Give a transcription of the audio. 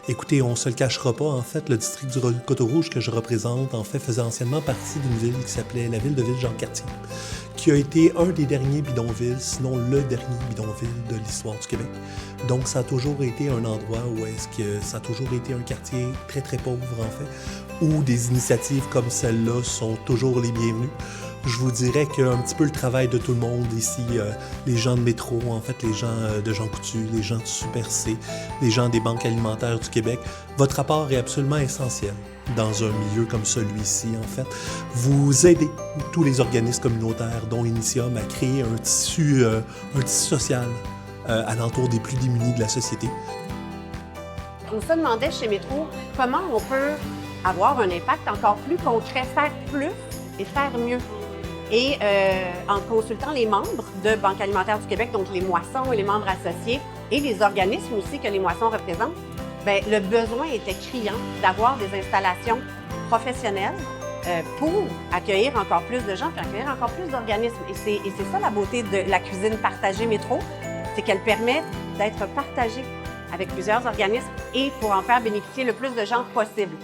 Écoutez, on se le cachera pas, en fait, le district du Coteau-Rouge que je représente, en fait, faisait anciennement partie d'une ville qui s'appelait la ville de Ville-Jean-Cartier, qui a été un des derniers bidonvilles, sinon le dernier bidonville de l'histoire du Québec. Donc, ça a toujours été un endroit où est-ce que ça a toujours été un quartier très, très pauvre, en fait, où des initiatives comme celle-là sont toujours les bienvenues. Je vous dirais qu'un petit peu le travail de tout le monde ici, les gens de métro, en fait, les gens de Jean Coutu, les gens de Super C, les gens des banques alimentaires du Québec, votre apport est absolument essentiel dans un milieu comme celui-ci, en fait. Vous aidez tous les organismes communautaires, dont Initium, à créer un tissu social alentour des plus démunis de la société. On se demandait chez Métro comment on peut avoir un impact encore plus concret, faire plus et faire mieux. Et en consultant les membres de Banque alimentaire du Québec, donc les moissons et les membres associés, et les organismes aussi que les moissons représentent, bien, le besoin était criant d'avoir des installations professionnelles pour accueillir encore plus de gens, puis accueillir encore plus d'organismes. Et c'est ça la beauté de la cuisine partagée Métro, c'est qu'elle permet d'être partagée avec plusieurs organismes et pour en faire bénéficier le plus de gens possible.